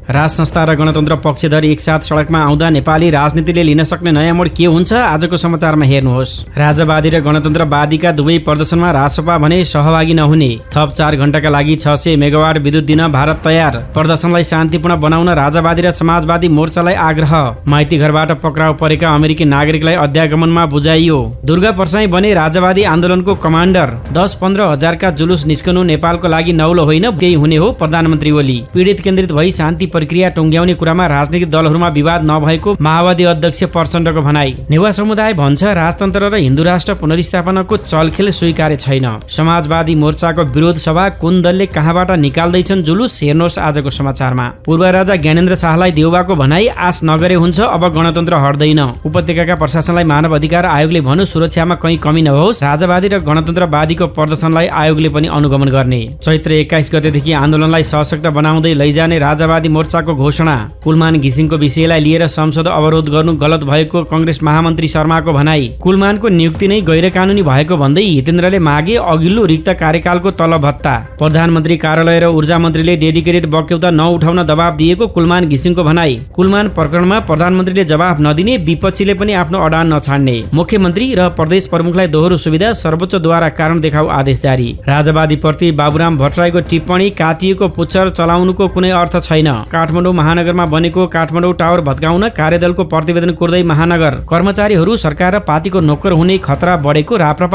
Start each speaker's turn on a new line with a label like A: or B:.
A: राज संस्था र गणतन्त्र पक्षधर एकसाथ सडकमा आउँदा नेपाली राजनीतिले लिन सक्ने नयाँ मोड के हुन्छ? आजको समाचारमा हेर्नुहोस्। राजवादी र गणतन्त्रवादीका दुवै प्रदर्शनमा राजसपा भने सहभागी नहुने। थप 4 घण्टाका लागि 600 मेगावाट विद्युत दिन भारत तयार। प्रदर्शनलाई शान्तिपूर्ण बनाउन राजवादी र समाजवादी मोर्चालाई आग्रह। माइती घरबाट पक्राउ परेका अमेरिकी नागरिकलाई अध्यागमनमा बुझाइयो। दुर्गा परसाई बने राजवादी आन्दोलनको कमान्डर। 10-15 हजारका जुलुस निस्कनु नेपालको लागि नौलो होइन, त्यही हुने हो प्रधानमन्त्री ओली। पीडित केन्द्रित भई शान्ति प्रक्रिया टुङ्ग्याउने कुरामा राजनीतिक दलहरूमा विवाद नभएको माओवादी अध्यक्ष प्रचण्डको भनाई। नेवा समुदाय भन्छ राजतन्त्र र हिन्दू राष्ट्र पुनर्स्थापनाको चलखेल स्वीकार्य छैन। समाजवादी मोर्चाको विरोध सभा कुन दलले कहाँबाट निकाल्दैछन् जुलुस? हेर्नुहोस् आजको समाचारमा। पूर्व राजा ज्ञानेन्द्र शाहलाई देउबाको भनाई, आश नगरे हुन्छ अब गणतन्त्र हट्दैन। उपत्यकाका प्रशासनलाई मानव अधिकार आयोगले भन्नु सुरक्षामा कहीँ कमी नहोस्। राजवादी र गणतन्त्रवादीको प्रदर्शनलाई आयोगले पनि अनुगमन गर्ने। चैत्र 21 गतेदेखि आन्दोलनलाई सशक्त बनाउँदै लैजाने राजवादी मोर्चाको घोषणा। कुलमान घिसिङको विषयलाई लिएर संसद अवरोध गर्नु गलत भएको कांग्रेस महामन्त्री शर्माको भनाई। कुलमानको नियुक्ति नै गैर कानुनी भएको भन्दै हितेन्द्रले मागे अघिल्लो रिक्त कार्यकालको तलब भत्ता। प्रधानमन्त्री कार्यालय र ऊर्जा मन्त्रीले डेडिकेटेड बक्यौता नउठाउन दबाब दिएको कुलमान घिसिङको भनाई। कुलमान प्रकरणमा प्रधानमन्त्रीले जवाफ नदिने, विपक्षीले पनि आफ्नो अडान नछाड्ने। मुख्यमन्त्री र प्रदेश प्रमुखलाई दोहोरो सुविधा, सर्वोच्चद्वारा कारण देखाउ आदेश जारी। राजवादी प्रति बाबुराम भट्टराईको टिप्पणी, काटिएको पुच्छर चलाउनुको कुनै अर्थ छैन। काठमाडौँ महानगरमा बनेको काठमाडौँ टावर भत्काउन कार्यदलको प्रतिवेदन कोर्दै महानगर। कर्मचारीहरू सरकार र पार्टीको नोकर हुने खतरा बढेको राप्रपा